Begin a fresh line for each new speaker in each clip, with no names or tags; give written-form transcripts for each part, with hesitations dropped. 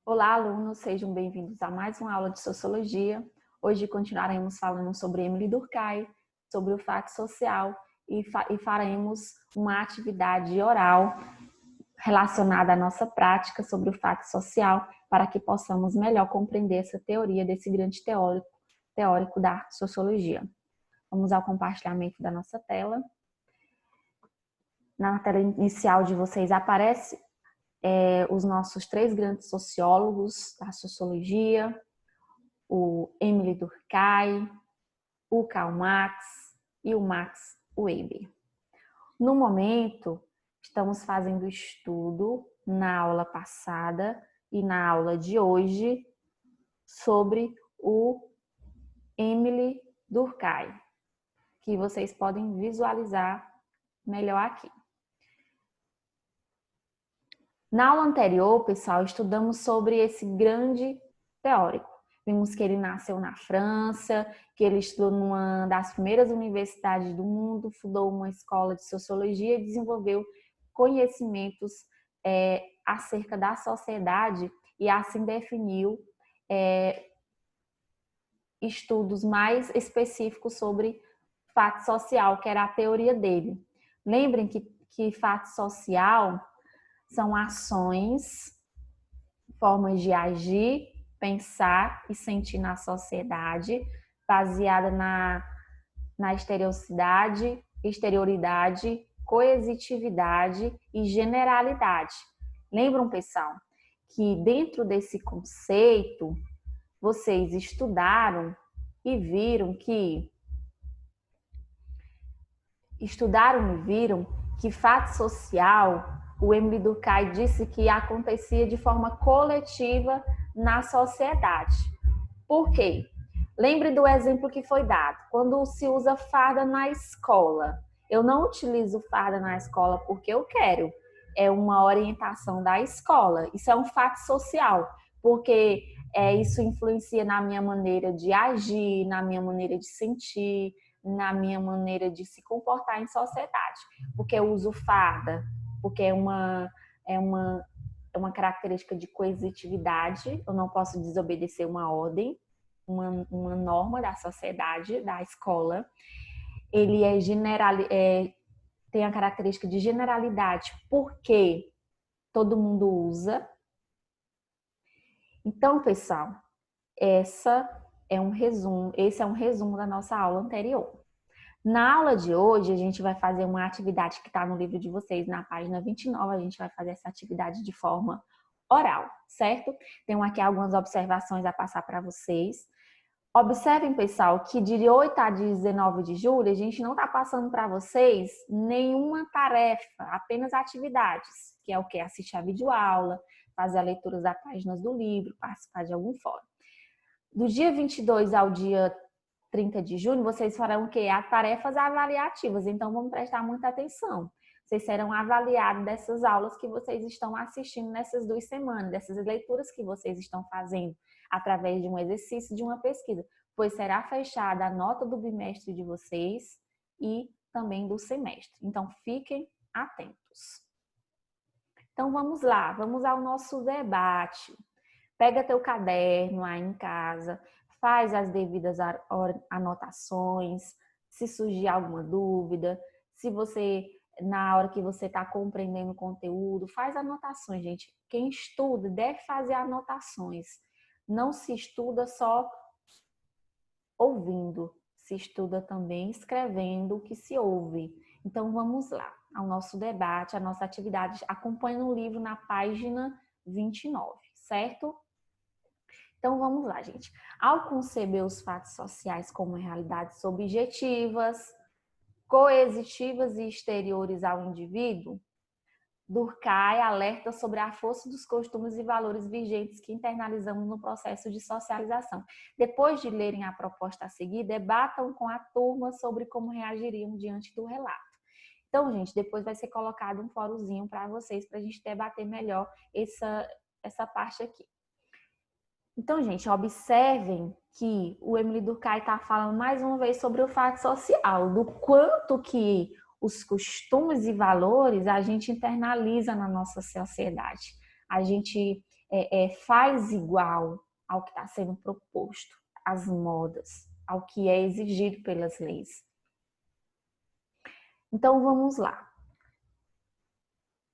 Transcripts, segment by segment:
Olá, alunos, sejam bem-vindos a mais uma aula de Sociologia. Hoje continuaremos falando sobre Émile Durkheim, sobre o fato social e faremos uma atividade oral relacionada à nossa prática sobre o fato social para que possamos melhor compreender essa teoria desse grande teórico da Sociologia. Vamos ao compartilhamento da nossa tela. Na tela inicial de vocês aparece os nossos três grandes sociólogos da sociologia, o Émile Durkheim, o Karl Marx e o Max Weber. No momento, estamos fazendo estudo na aula passada e na aula de hoje sobre o Émile Durkheim, que vocês podem visualizar melhor aqui. Na aula anterior, pessoal, estudamos sobre esse grande teórico. Vimos que ele nasceu na França, que ele estudou numa das primeiras universidades do mundo, fundou uma escola de sociologia e desenvolveu conhecimentos acerca da sociedade e assim definiu estudos mais específicos sobre fato social, que era a teoria dele. Lembrem que fato social são ações, formas de agir, pensar e sentir na sociedade, baseada na exterioridade, coesitividade e generalidade. Lembram, pessoal, que dentro desse conceito, vocês estudaram e viram que fato social, o Émile Durkheim disse que acontecia de forma coletiva na sociedade. Por quê? Lembre do exemplo que foi dado. Quando se usa farda na escola, eu não utilizo farda na escola porque eu quero. É uma orientação da escola. Isso é um fato social, porque isso influencia na minha maneira de agir, na minha maneira de sentir, na minha maneira de se comportar em sociedade. Porque eu uso farda, porque é uma característica de coesitividade, eu não posso desobedecer uma ordem, uma norma da sociedade, da escola. Ele tem a característica de generalidade, porque todo mundo usa. Então, pessoal, esse é um resumo da nossa aula anterior. Na aula de hoje, a gente vai fazer uma atividade que está no livro de vocês, na página 29, a gente vai fazer essa atividade de forma oral, certo? Tenho aqui algumas observações a passar para vocês. Observem, pessoal, que de 8 a 19 de julho, a gente não está passando para vocês nenhuma tarefa, apenas atividades, que é o quê? Assistir a videoaula, fazer a leitura das páginas do livro, participar de algum fórum. Do dia 22 ao dia 30 de junho, vocês farão o quê? As tarefas avaliativas, então vamos prestar muita atenção. Vocês serão avaliados dessas aulas que vocês estão assistindo nessas 2 semanas, dessas leituras que vocês estão fazendo, através de um exercício, de uma pesquisa, pois será fechada a nota do bimestre de vocês e também do semestre. Então, fiquem atentos. Então, vamos lá, vamos ao nosso debate. Pega teu caderno aí em casa, faz as devidas anotações, se surgir alguma dúvida, se você, na hora que você está compreendendo o conteúdo, faz anotações, gente. Quem estuda deve fazer anotações. Não se estuda só ouvindo, se estuda também escrevendo o que se ouve. Então, vamos lá ao nosso debate, a nossa atividade. Acompanhe no livro na página 29, certo? Então, vamos lá, gente. Ao conceber os fatos sociais como realidades subjetivas, coercitivas e exteriores ao indivíduo, Durkheim alerta sobre a força dos costumes e valores vigentes que internalizamos no processo de socialização. Depois de lerem a proposta a seguir, debatam com a turma sobre como reagiriam diante do relato. Então, gente, depois vai ser colocado um fóruzinho para vocês, para a gente debater melhor essa parte aqui. Então, gente, observem que o Émile Durkheim está falando mais uma vez sobre o fato social, do quanto que os costumes e valores a gente internaliza na nossa sociedade. A gente faz igual ao que está sendo proposto, às modas, ao que é exigido pelas leis. Então vamos lá.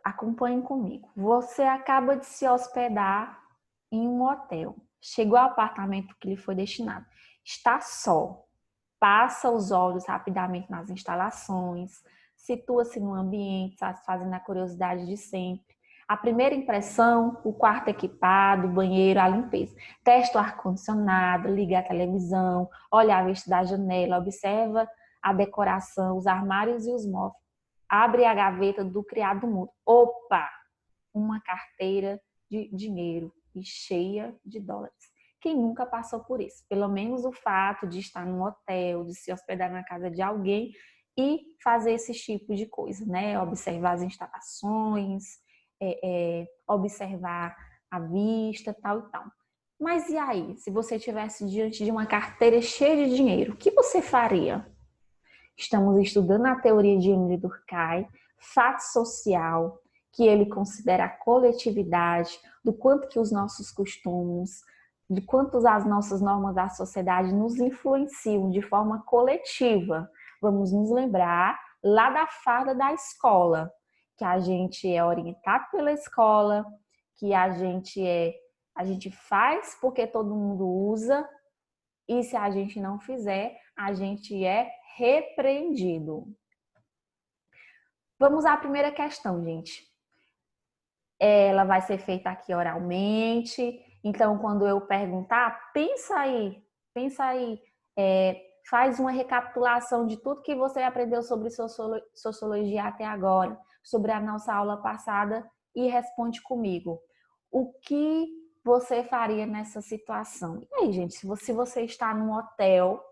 Acompanhem comigo. Você acaba de se hospedar em um hotel. Chegou ao apartamento que lhe foi destinado. Está só. Passa os olhos rapidamente nas instalações, situa-se no ambiente, satisfazendo a curiosidade de sempre. A primeira impressão, o quarto equipado, o banheiro, a limpeza. Testa o ar-condicionado, liga a televisão, olha a vista da janela, observa a decoração, os armários e os móveis. Abre a gaveta do criado mudo. Opa! Uma carteira de dinheiro e cheia de dólares. Quem nunca passou por isso? Pelo menos o fato de estar num hotel, de se hospedar na casa de alguém e fazer esse tipo de coisa, né? Observar as instalações, observar a vista, tal e tal. Mas e aí, se você estivesse diante de uma carteira cheia de dinheiro, o que você faria? Estamos estudando a teoria de Emile Durkheim, fato social, que ele considera a coletividade, do quanto que os nossos costumes, de quanto as nossas normas da sociedade nos influenciam de forma coletiva. Vamos nos lembrar lá da farda da escola, que a gente é orientado pela escola, que a gente faz porque todo mundo usa, e se a gente não fizer, a gente é repreendido. Vamos à primeira questão, gente. Ela vai ser feita aqui oralmente. Então, quando eu perguntar, pensa aí, faz uma recapitulação de tudo que você aprendeu sobre sociologia até agora, sobre a nossa aula passada e responde comigo. O que você faria nessa situação? E aí, gente, se você está num hotel,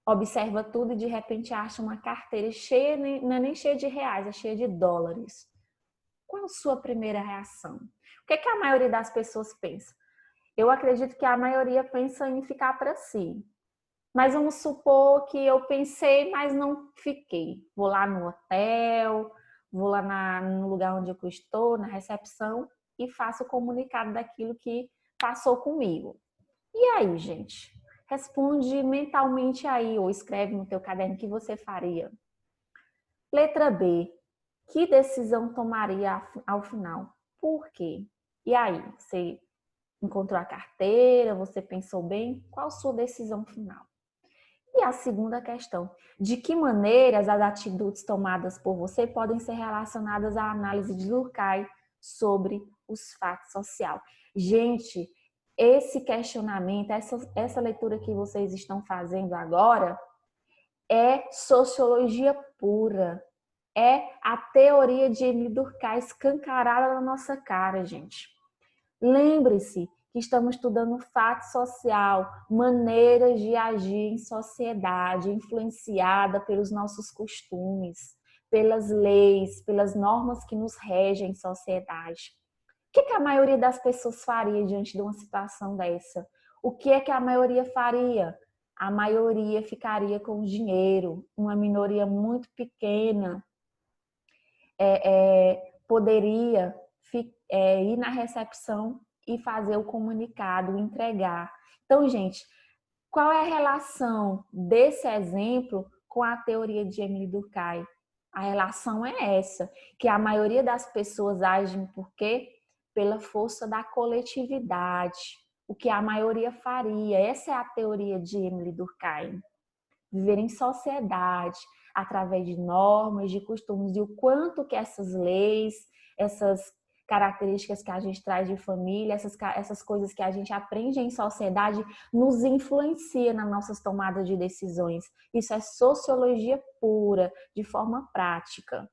observa tudo e de repente acha uma carteira cheia, não é nem cheia de reais, é cheia de dólares. Qual a sua primeira reação? O que é que a maioria das pessoas pensa? Eu acredito que a maioria pensa em ficar para si. Mas vamos supor que eu pensei, mas não fiquei. Vou lá no hotel, vou lá no lugar onde eu estou, na recepção, e faço o comunicado daquilo que passou comigo. E aí, gente? Responde mentalmente aí, ou escreve no teu caderno o que você faria. Letra B. Que decisão tomaria ao final? Por quê? E aí, você encontrou a carteira, você pensou bem? Qual a sua decisão final? E a segunda questão, de que maneiras as atitudes tomadas por você podem ser relacionadas à análise de Durkheim sobre os fatos sociais? Gente, esse questionamento, essa leitura que vocês estão fazendo agora é sociologia pura. É a teoria de Emile Durkheim escancarada na nossa cara, gente. Lembre-se que estamos estudando fato social, maneiras de agir em sociedade, influenciada pelos nossos costumes, pelas leis, pelas normas que nos regem em sociedade. O que a maioria das pessoas faria diante de uma situação dessa? O que é que a maioria faria? A maioria ficaria com o dinheiro, uma minoria muito pequena poderia ir na recepção e fazer o comunicado, entregar. Então, gente, qual é a relação desse exemplo com a teoria de Emile Durkheim? A relação é essa, que a maioria das pessoas agem por quê? Pela força da coletividade, o que a maioria faria. Essa é a teoria de Emile Durkheim. Viver em sociedade, através de normas, de costumes, e o quanto que essas leis, essas características que a gente traz de família, essas coisas que a gente aprende em sociedade, nos influencia nas nossas tomadas de decisões. Isso é sociologia pura, de forma prática.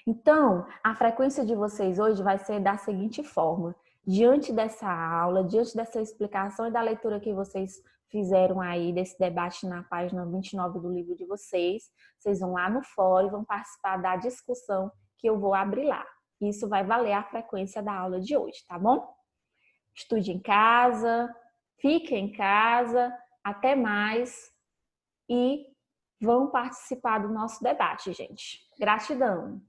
Então, a frequência de vocês hoje vai ser da seguinte forma. Diante dessa aula, diante dessa explicação e da leitura que vocês fizeram aí desse debate na página 29 do livro de vocês, vocês vão lá no fórum e vão participar da discussão que eu vou abrir lá. Isso vai valer a frequência da aula de hoje, tá bom? Estude em casa, fique em casa, até mais e vão participar do nosso debate, gente. Gratidão!